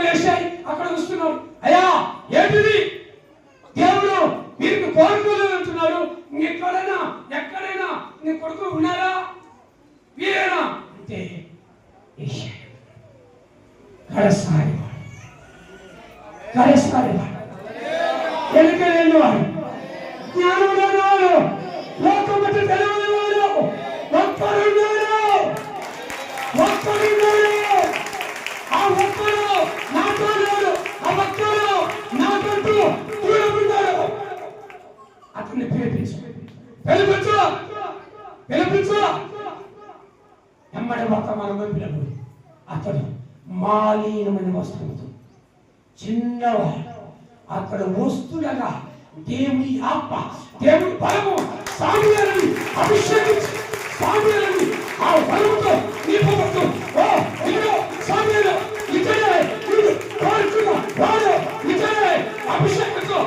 వేసాయి. అక్కడ వస్తున్నాడు, అయ్యా ఏంటిది, దేవుడు వీరికి కోరుకోలేదు అంటున్నాడు. ఎక్కడైనా ఎక్కడైనా నీ కొడుకు ఉన్నారా, వీరేనా అంటే కడసారి వాడు, ఎలుక లేని వాడు, జ్ఞానం లేని వాడు, లోకం బట్టి తెలియని వాడు ఒక్కడున్నాడు. ఆ ఒక్కడు నాతో లేడు, ఆ ఒక్కడు నాకంటూ దూరమున్నాడు. అతన్ని పిలిపించు ఎమ్మడి ఒక మనమే పిల్లలు. అతడు మాలీనమైన వస్తువుతో చిన్నవాడు. అక్కడ వస్తుడగా దేవుని ఆత్మ, దేవుని బలము సామ్యులని అభిషేకించి సామ్యులని ఆ బలముతో నింపబడుతూ, ఓ ఇదిగో సామ్యులు ఇతడే, వీడు కోరుకున్న వాడు ఇతడే, అభిషేకంతో